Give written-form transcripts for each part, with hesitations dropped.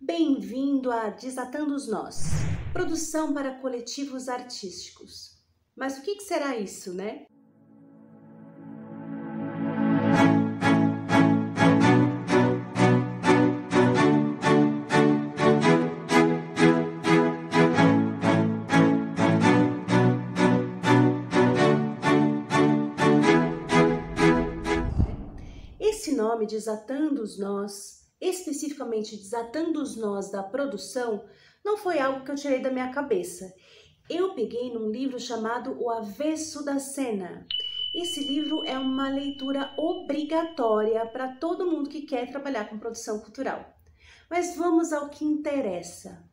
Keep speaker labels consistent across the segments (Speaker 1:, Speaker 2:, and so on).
Speaker 1: Bem-vindo a Desatando os Nós, produção para coletivos artísticos. Mas o que será isso, né? Esse nome, Desatando os Nós, especificamente Desatando os Nós da produção, não foi algo que eu tirei da minha cabeça. Eu peguei num livro chamado O Avesso da Cena. Esse livro é uma leitura obrigatória para todo mundo que quer trabalhar com produção cultural. Mas vamos ao que interessa.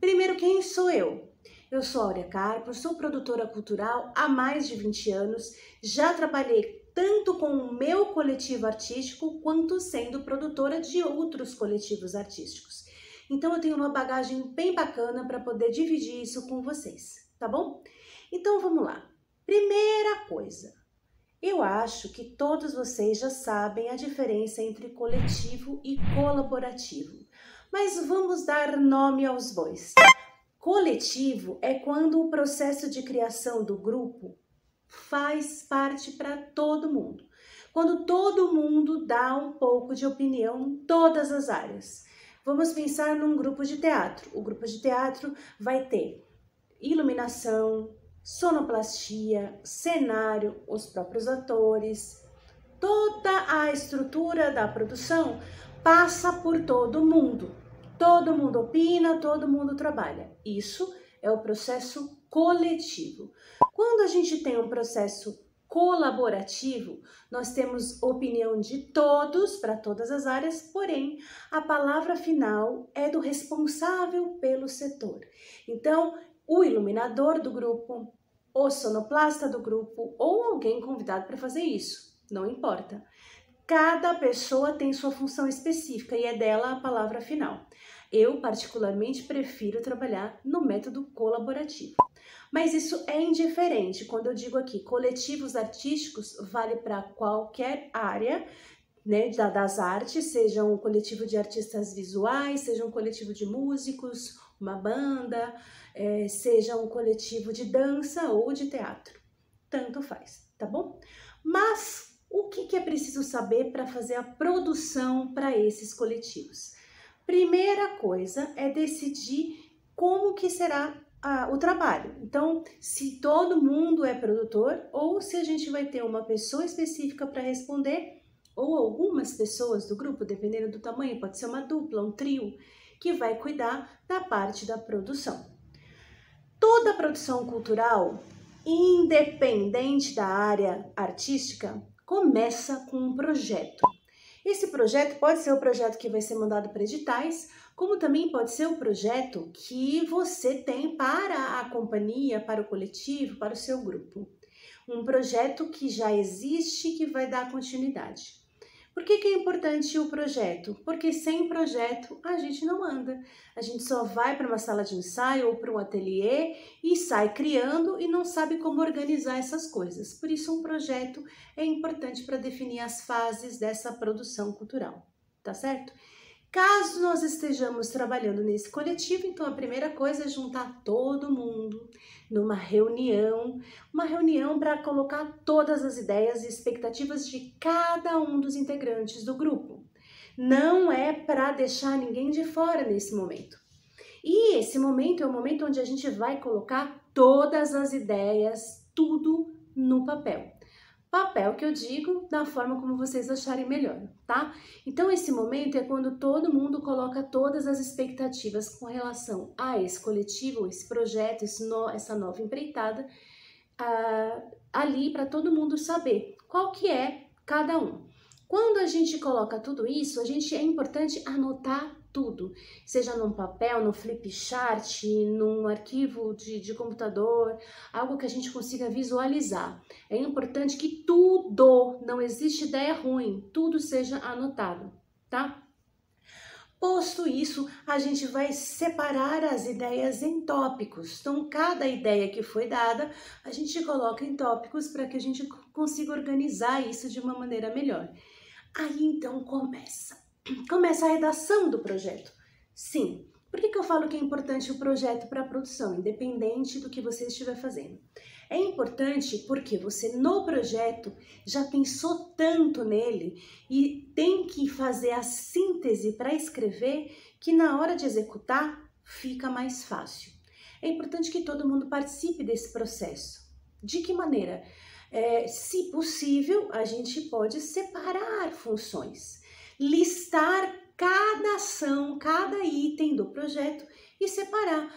Speaker 1: Primeiro, quem sou eu? Eu sou Áurea Carpo, sou produtora cultural há mais de 20 anos, já trabalhei tanto com o meu coletivo artístico, quanto sendo produtora de outros coletivos artísticos. Então eu tenho uma bagagem bem bacana para poder dividir isso com vocês, tá bom? Então vamos lá. Primeira coisa, eu acho que todos vocês já sabem a diferença entre coletivo e colaborativo, mas vamos dar nome aos bois. Coletivo é quando o processo de criação do grupo faz parte para todo mundo. Quando todo mundo dá um pouco de opinião em todas as áreas. Vamos pensar num grupo de teatro. O grupo de teatro vai ter iluminação, sonoplastia, cenário, os próprios atores. Toda a estrutura da produção passa por todo mundo. Todo mundo opina, todo mundo trabalha. Isso é o processo coletivo. Quando a gente tem um processo colaborativo, nós temos opinião de todos para todas as áreas, porém a palavra final é do responsável pelo setor. Então, o iluminador do grupo, o sonoplasta do grupo ou alguém convidado para fazer isso, não importa. Cada pessoa tem sua função específica e é dela a palavra final. Eu, particularmente, prefiro trabalhar no método colaborativo. Mas isso é indiferente. Quando eu digo aqui coletivos artísticos, vale para qualquer área, né, das artes, seja um coletivo de artistas visuais, seja um coletivo de músicos, uma banda, seja um coletivo de dança ou de teatro. Tanto faz, tá bom? Mas o que é preciso saber para fazer a produção para esses coletivos? Primeira coisa é decidir como que será o trabalho. Então, se todo mundo é produtor ou se a gente vai ter uma pessoa específica para responder ou algumas pessoas do grupo, dependendo do tamanho, pode ser uma dupla, um trio, que vai cuidar da parte da produção. Toda produção cultural, independente da área artística, começa com um projeto. Esse projeto pode ser o projeto que vai ser mandado para editais, como também pode ser o projeto que você tem para a companhia, para o coletivo, para o seu grupo. Um projeto que já existe e que vai dar continuidade. Por que é importante o projeto? Porque sem projeto a gente não anda. A gente só vai para uma sala de ensaio ou para um ateliê e sai criando e não sabe como organizar essas coisas. Por isso um projeto é importante para definir as fases dessa produção cultural, tá certo? Caso nós estejamos trabalhando nesse coletivo, então a primeira coisa é juntar todo mundo numa reunião, uma reunião para colocar todas as ideias e expectativas de cada um dos integrantes do grupo. Não é para deixar ninguém de fora nesse momento. E esse momento é o momento onde a gente vai colocar todas as ideias, tudo no papel. Papel que eu digo da forma como vocês acharem melhor, tá? Então esse momento é quando todo mundo coloca todas as expectativas com relação a esse coletivo, esse projeto, essa nova empreitada, ali para todo mundo saber qual que é cada um. Quando a gente coloca tudo isso, é importante anotar tudo, seja num papel, no flip chart, num arquivo de computador, algo que a gente consiga visualizar. É importante que tudo, não existe ideia ruim, tudo seja anotado, tá? Posto isso, a gente vai separar as ideias em tópicos. Então, cada ideia que foi dada, a gente coloca em tópicos para que a gente consiga organizar isso de uma maneira melhor. Aí, então, começa a redação do projeto. Sim. Por que eu falo que é importante o projeto para a produção, independente do que você estiver fazendo? É importante porque você no projeto já pensou tanto nele e tem que fazer a síntese para escrever que na hora de executar fica mais fácil. É importante que todo mundo participe desse processo. De que maneira? Se possível, a gente pode separar funções, listar cada ação, cada item do projeto e separar.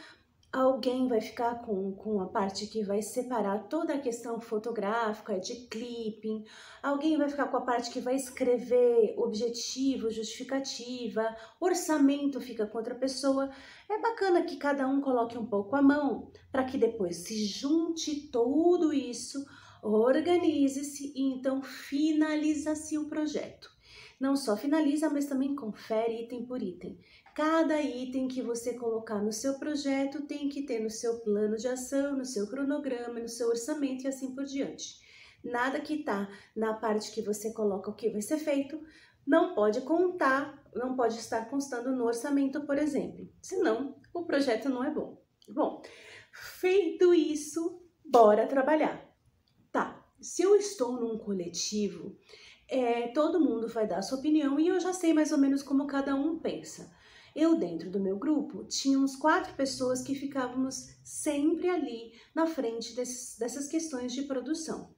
Speaker 1: Alguém vai ficar com a parte que vai separar toda a questão fotográfica, de clipping, alguém vai ficar com a parte que vai escrever objetivo, justificativa, orçamento fica com outra pessoa. É bacana que cada um coloque um pouco a mão, para que depois se junte tudo isso, organize-se e então finaliza-se o projeto. Não só finaliza, mas também confere item por item. Cada item que você colocar no seu projeto tem que ter no seu plano de ação, no seu cronograma, no seu orçamento e assim por diante. Nada que está na parte que você coloca o que vai ser feito, não pode contar, não pode estar constando no orçamento, por exemplo. Senão, o projeto não é bom. Bom, feito isso, bora trabalhar. Tá, se eu estou num coletivo, todo mundo vai dar a sua opinião e eu já sei mais ou menos como cada um pensa. Eu, dentro do meu grupo, tínhamos 4 pessoas que ficávamos sempre ali na frente dessas questões de produção.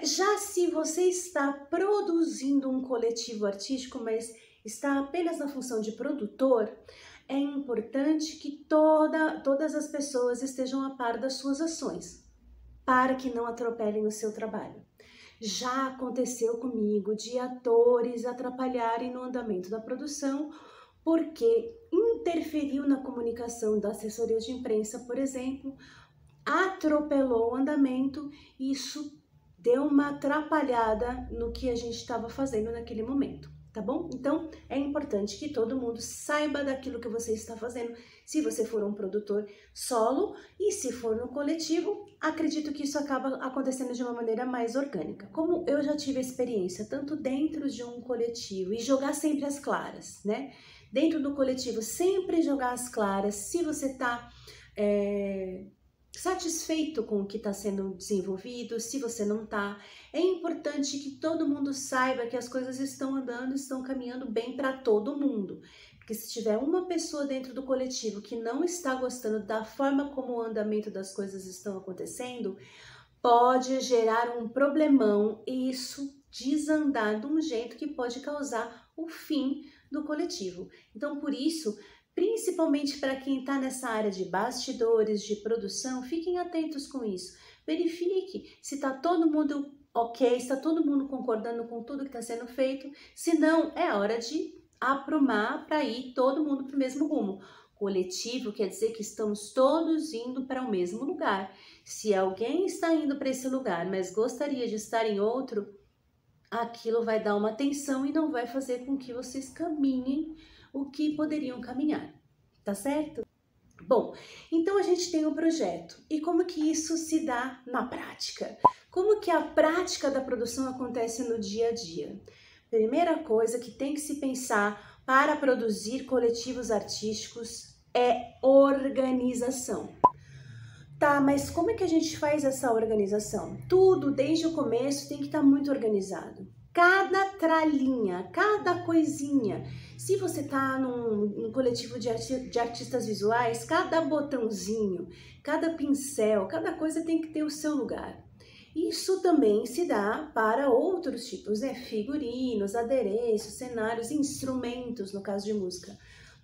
Speaker 1: Já se você está produzindo um coletivo artístico, mas está apenas na função de produtor, é importante que todas as pessoas estejam a par das suas ações, para que não atropelem o seu trabalho. Já aconteceu comigo de atores atrapalharem no andamento da produção porque interferiu na comunicação da assessoria de imprensa, por exemplo, atropelou o andamento e isso deu uma atrapalhada no que a gente estava fazendo naquele momento, tá bom? Então, é importante que todo mundo saiba daquilo que você está fazendo, se você for um produtor solo e se for no coletivo, acredito que isso acaba acontecendo de uma maneira mais orgânica. Como eu já tive experiência tanto dentro de um coletivo e jogar sempre as claras, né? Dentro do coletivo, sempre jogar as claras, se você está satisfeito com o que está sendo desenvolvido, se você não está. É importante que todo mundo saiba que as coisas estão andando, estão caminhando bem para todo mundo. Porque se tiver uma pessoa dentro do coletivo que não está gostando da forma como o andamento das coisas estão acontecendo, pode gerar um problemão e isso desandar de um jeito que pode causar o fim do coletivo. Então, por isso, principalmente para quem está nessa área de bastidores, de produção, fiquem atentos com isso. Verifique se está todo mundo ok, está todo mundo concordando com tudo que está sendo feito. Se não, é hora de aprumar para ir todo mundo para o mesmo rumo. Coletivo quer dizer que estamos todos indo para o mesmo lugar. Se alguém está indo para esse lugar, mas gostaria de estar em outro, aquilo vai dar uma tensão e não vai fazer com que vocês caminhem o que poderiam caminhar, tá certo? Bom, então a gente tem um projeto. E como que isso se dá na prática? Como que a prática da produção acontece no dia a dia? Primeira coisa que tem que se pensar para produzir coletivos artísticos é organização. Tá, mas como é que a gente faz essa organização? Tudo, desde o começo, tem que estar muito organizado. Cada tralhinha, cada coisinha. Se você tá num coletivo de artistas visuais, cada botãozinho, cada pincel, cada coisa tem que ter o seu lugar. Isso também se dá para outros tipos, né? Figurinos, adereços, cenários, instrumentos, no caso de música.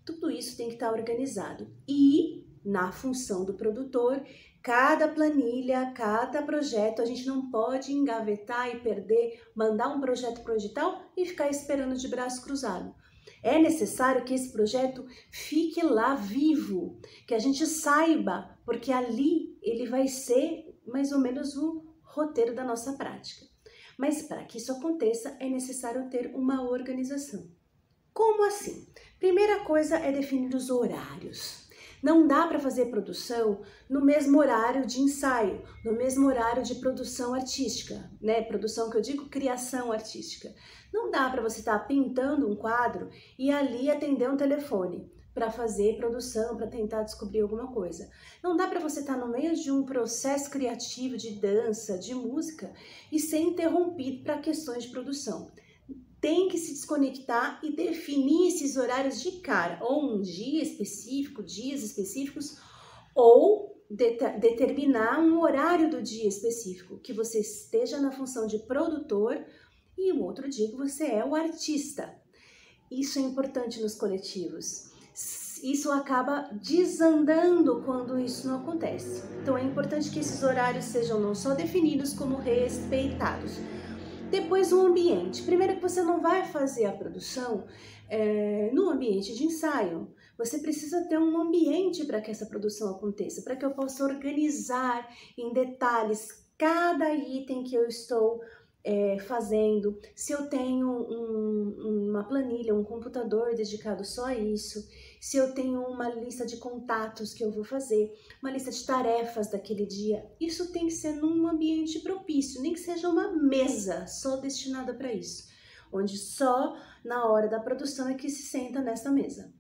Speaker 1: Tudo isso tem que estar organizado. E, na função do produtor, cada planilha, cada projeto, a gente não pode engavetar e perder, mandar um projeto para o edital e ficar esperando de braço cruzado. É necessário que esse projeto fique lá vivo, que a gente saiba, porque ali ele vai ser mais ou menos o roteiro da nossa prática. Mas para que isso aconteça, é necessário ter uma organização. Como assim? Primeira coisa é definir os horários. Não dá para fazer produção no mesmo horário de ensaio, no mesmo horário de produção artística, né? Produção que eu digo, criação artística. Não dá para você estar pintando um quadro e ali atender um telefone. para fazer produção, para tentar descobrir alguma coisa. Não dá para você estar no meio de um processo criativo de dança, de música e ser interrompido para questões de produção. Tem que se desconectar e definir esses horários de cara, ou um dia específico, dias específicos, ou determinar um horário do dia específico, que você esteja na função de produtor e o outro dia que você é o artista. Isso é importante nos coletivos. Isso acaba desandando quando isso não acontece. Então é importante que esses horários sejam não só definidos, como respeitados. Depois o ambiente. Primeiro que você não vai fazer a produção no ambiente de ensaio. Você precisa ter um ambiente para que essa produção aconteça, para que eu possa organizar em detalhes cada item que eu estou fazendo. Se eu tenho uma planilha, um computador dedicado só a isso, se eu tenho uma lista de contatos que eu vou fazer, uma lista de tarefas daquele dia, isso tem que ser num ambiente propício, nem que seja uma mesa só destinada para isso, onde só na hora da produção é que se senta nessa mesa.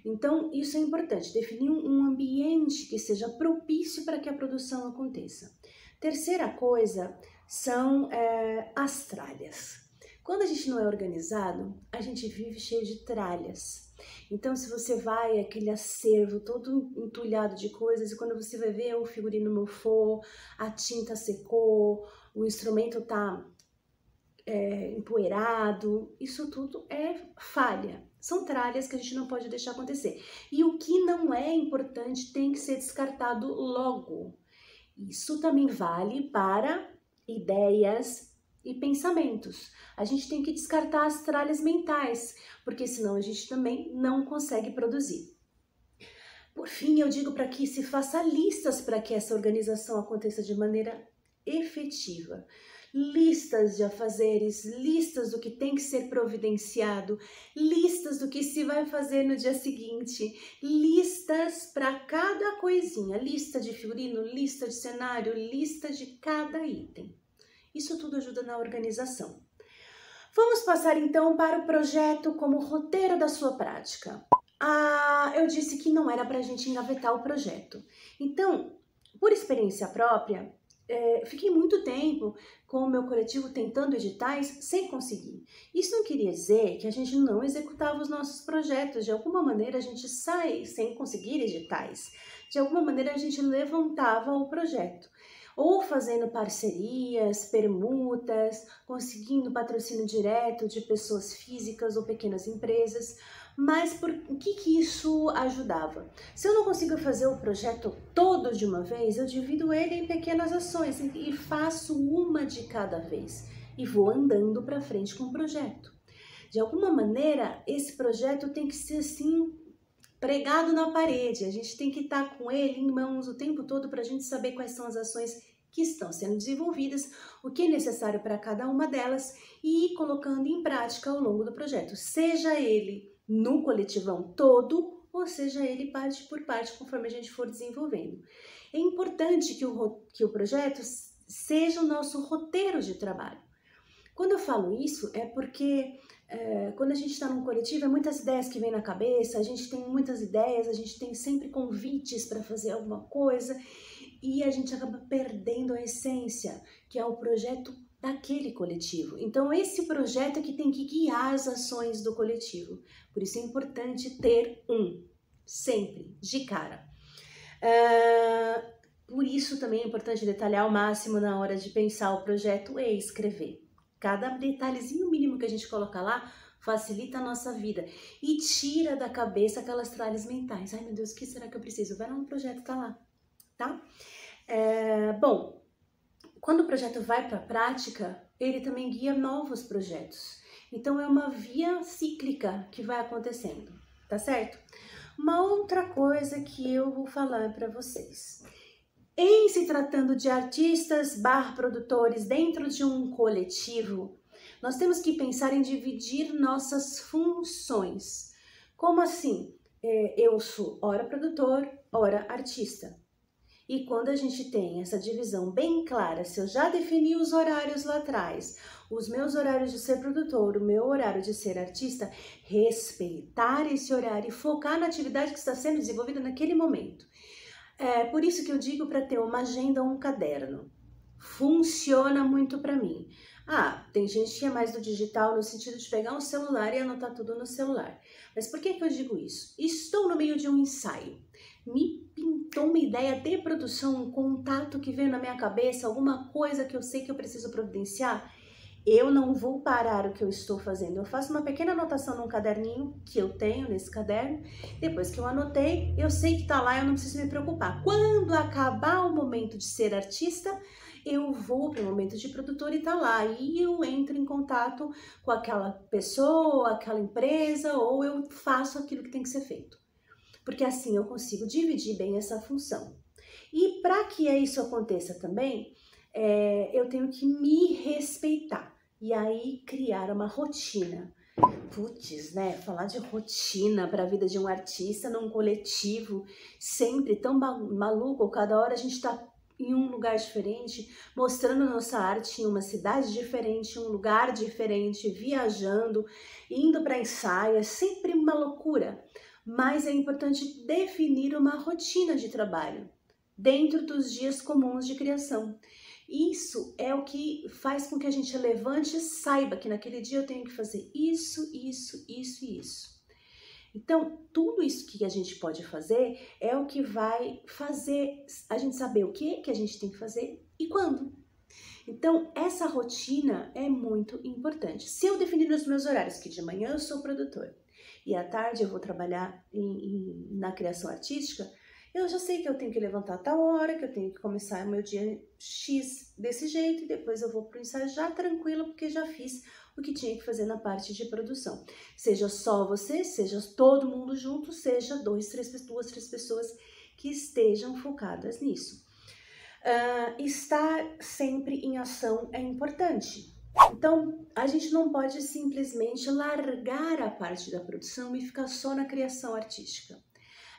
Speaker 1: Então, isso é importante, definir um ambiente que seja propício para que a produção aconteça. Terceira coisa são as tralhas. Quando a gente não é organizado, a gente vive cheio de tralhas. Então, se você vai, aquele acervo todo entulhado de coisas, e quando você vai ver, o figurino mofou, a tinta secou, o instrumento está empoeirado, isso tudo é falha. São tralhas que a gente não pode deixar acontecer. E o que não é importante tem que ser descartado logo. Isso também vale para ideias e pensamentos. A gente tem que descartar as tralhas mentais, porque senão a gente também não consegue produzir. Por fim, eu digo para que se faça listas para que essa organização aconteça de maneira efetiva. Listas de afazeres, listas do que tem que ser providenciado, listas do que se vai fazer no dia seguinte, listas para cada coisinha, lista de figurino, lista de cenário, lista de cada item. Isso tudo ajuda na organização. Vamos passar então para o projeto como roteiro da sua prática. Eu disse que não era para a gente engavetar o projeto. Então, por experiência própria, fiquei muito tempo com o meu coletivo tentando editais sem conseguir. Isso não queria dizer que a gente não executava os nossos projetos. De alguma maneira a gente sai sem conseguir editais. De alguma maneira a gente levantava o projeto. Ou fazendo parcerias, permutas, conseguindo patrocínio direto de pessoas físicas ou pequenas empresas. Mas o que isso ajudava? Se eu não consigo fazer o projeto todo de uma vez, eu divido ele em pequenas ações e faço uma de cada vez e vou andando para frente com o projeto. De alguma maneira, esse projeto tem que ser assim, pregado na parede. A gente tem que estar com ele em mãos o tempo todo para a gente saber quais são as ações que estão sendo desenvolvidas, o que é necessário para cada uma delas e ir colocando em prática ao longo do projeto, seja ele no coletivão todo, ou seja ele parte por parte, conforme a gente for desenvolvendo. É importante que o projeto seja o nosso roteiro de trabalho. Quando eu falo isso, é porque quando a gente está num coletivo, é muitas ideias que vêm na cabeça, a gente tem muitas ideias, a gente tem sempre convites para fazer alguma coisa, e a gente acaba perdendo a essência, que é o projeto daquele coletivo. Então, esse projeto é que tem que guiar as ações do coletivo. Por isso é importante ter sempre, de cara. Por isso também é importante detalhar ao máximo na hora de pensar o projeto e escrever. Cada detalhezinho mínimo que a gente coloca lá facilita a nossa vida e tira da cabeça aquelas tralhas mentais. Ai, meu Deus, o que será que eu preciso? Vai lá no projeto, tá lá, tá? Bom, quando o projeto vai para a prática, ele também guia novos projetos. Então, é uma via cíclica que vai acontecendo, tá certo? Uma outra coisa que eu vou falar para vocês. Em se tratando de artistas / produtores dentro de um coletivo, nós temos que pensar em dividir nossas funções. Como assim? Eu sou ora produtor, ora artista. E quando a gente tem essa divisão bem clara, se eu já defini os horários lá atrás, os meus horários de ser produtor, o meu horário de ser artista, respeitar esse horário e focar na atividade que está sendo desenvolvida naquele momento. É por isso que eu digo para ter uma agenda ou um caderno. Funciona muito para mim. Tem gente que é mais do digital no sentido de pegar um celular e anotar tudo no celular. Mas por que eu digo isso? Estou no meio de um ensaio. Me pintou uma ideia de produção, um contato que veio na minha cabeça, alguma coisa que eu sei que eu preciso providenciar. Eu não vou parar o que eu estou fazendo. Eu faço uma pequena anotação num caderninho que eu tenho nesse caderno. Depois que eu anotei, eu sei que tá lá, eu não preciso me preocupar. Quando acabar o momento de ser artista, eu vou para o momento de produtor e tá lá. E eu entro em contato com aquela pessoa, aquela empresa, ou eu faço aquilo que tem que ser feito. Porque assim eu consigo dividir bem essa função. E para que isso aconteça também, eu tenho que me respeitar e aí criar uma rotina. Putz, né? Falar de rotina para a vida de um artista num coletivo sempre tão maluco, cada hora a gente está em um lugar diferente, mostrando nossa arte em uma cidade diferente, um lugar diferente, viajando, indo para ensaio, é sempre uma loucura. Mas é importante definir uma rotina de trabalho dentro dos dias comuns de criação. Isso é o que faz com que a gente levante e saiba que naquele dia eu tenho que fazer isso, isso, isso e isso. Então, tudo isso que a gente pode fazer é o que vai fazer a gente saber o que a gente tem que fazer e quando. Então, essa rotina é muito importante. Se eu definir os meus horários, que de manhã eu sou produtor e à tarde eu vou trabalhar na criação artística, eu já sei que eu tenho que levantar a tal hora, que eu tenho que começar o meu dia X desse jeito e depois eu vou para o ensaio já tranquila, porque já fiz o que tinha que fazer na parte de produção. Seja só você, seja todo mundo junto, seja duas, três pessoas que estejam focadas nisso. Estar sempre em ação é importante. Então, a gente não pode simplesmente largar a parte da produção e ficar só na criação artística.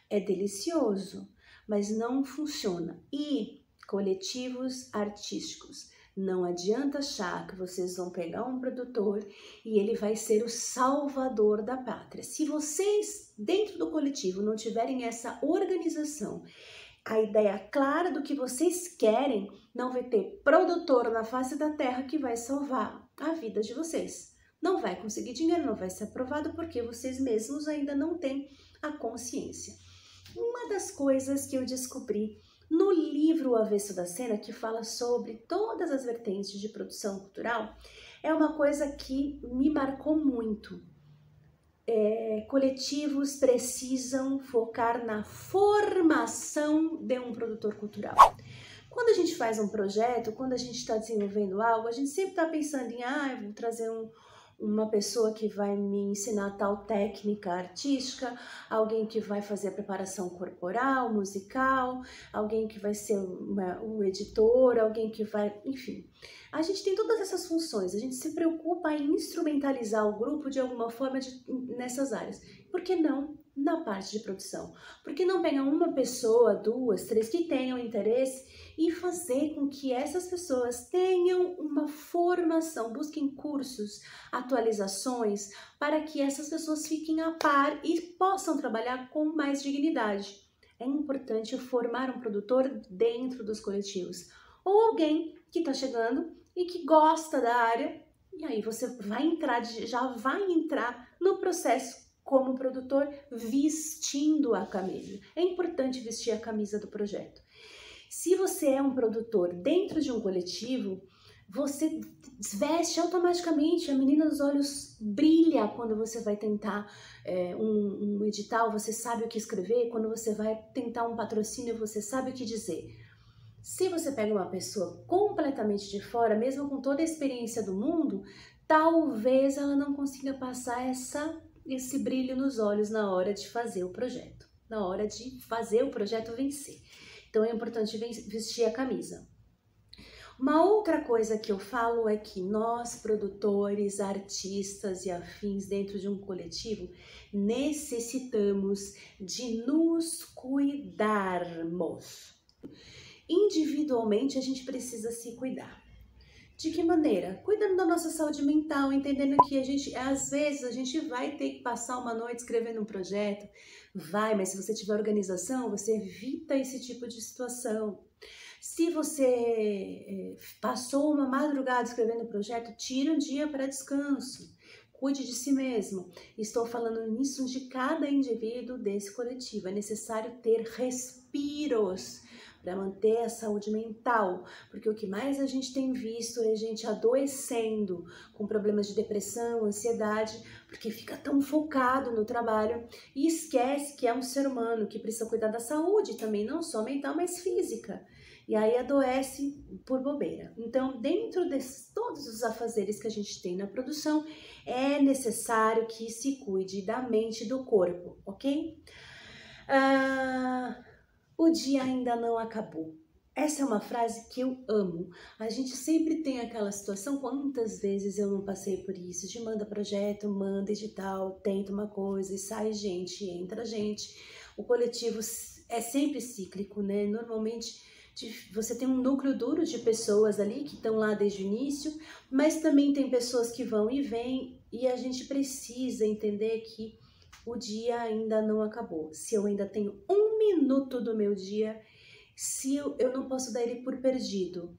Speaker 1: É delicioso, mas não funciona. E coletivos artísticos, não adianta achar que vocês vão pegar um produtor e ele vai ser o salvador da pátria. Se vocês, dentro do coletivo, não tiverem essa organização, a ideia clara do que vocês querem, não vai ter produtor na face da terra que vai salvar a vida de vocês. Não vai conseguir dinheiro, não vai ser aprovado porque vocês mesmos ainda não têm a consciência. Uma das coisas que eu descobri no livro O Avesso da Cena, que fala sobre todas as vertentes de produção cultural, é uma coisa que me marcou muito. Coletivos precisam focar na formação de um produtor cultural. Quando a gente faz um projeto, quando a gente está desenvolvendo algo, a gente sempre está pensando em, eu vou trazer uma pessoa que vai me ensinar tal técnica artística, alguém que vai fazer a preparação corporal, musical, alguém que vai ser um editor, alguém que vai... Enfim, a gente tem todas essas funções, a gente se preocupa em instrumentalizar o grupo de alguma forma nessas áreas. Por que não na parte de produção? Por que não pegar uma pessoa, duas, três que tenham interesse e fazer com que essas pessoas tenham uma formação, busquem cursos, atualizações, para que essas pessoas fiquem a par e possam trabalhar com mais dignidade. É importante formar um produtor dentro dos coletivos, ou alguém que está chegando e que gosta da área, e aí você já vai entrar no processo como produtor vestindo a camisa. É importante vestir a camisa do projeto. Se você é um produtor dentro de um coletivo, você veste automaticamente, a menina dos olhos brilha quando você vai tentar um edital, você sabe o que escrever, quando você vai tentar um patrocínio, você sabe o que dizer. Se você pega uma pessoa completamente de fora, mesmo com toda a experiência do mundo, talvez ela não consiga passar esse brilho nos olhos na hora de fazer o projeto, na hora de fazer o projeto vencer. Então é importante vestir a camisa. Uma outra coisa que eu falo é que nós, produtores, artistas e afins dentro de um coletivo, necessitamos de nos cuidarmos. individualmente a gente precisa se cuidar. De que maneira? Cuidando da nossa saúde mental, entendendo que às vezes, a gente vai ter que passar uma noite escrevendo um projeto, mas se você tiver organização, você evita esse tipo de situação. Se você passou uma madrugada escrevendo um projeto, tira um dia para descanso. Cuide de si mesmo. Estou falando nisso de cada indivíduo desse coletivo. É necessário ter respiros para manter a saúde mental, porque o que mais a gente tem visto é gente adoecendo com problemas de depressão, ansiedade, porque fica tão focado no trabalho e esquece que é um ser humano que precisa cuidar da saúde também, não só mental, mas física. E aí adoece por bobeira. Então, dentro de todos os afazeres que a gente tem na produção, é necessário que se cuide da mente e do corpo, ok? O dia ainda não acabou. Essa é uma frase que eu amo. A gente sempre tem aquela situação, quantas vezes eu não passei por isso, de manda projeto, manda edital, tenta uma coisa e sai gente, entra gente. O coletivo é sempre cíclico, né? Normalmente você tem um núcleo duro de pessoas ali que estão lá desde o início, mas também tem pessoas que vão e vêm e a gente precisa entender que o dia ainda não acabou. Se eu ainda tenho 1 minuto do meu dia, se eu não posso dar ele por perdido.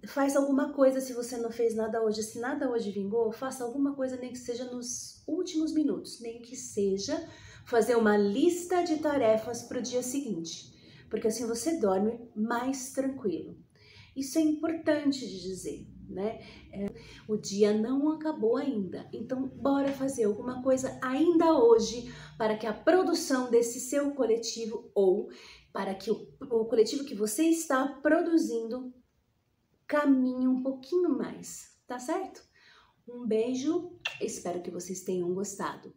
Speaker 1: Faz alguma coisa se você não fez nada hoje. Se nada hoje vingou, faça alguma coisa, nem que seja nos últimos minutos, nem que seja fazer uma lista de tarefas para o dia seguinte, porque assim você dorme mais tranquilo. Isso é importante de dizer, né? O dia não acabou ainda, então bora fazer alguma coisa ainda hoje para que a produção desse seu coletivo ou para que o coletivo que você está produzindo caminhe um pouquinho mais, tá certo? Um beijo, espero que vocês tenham gostado.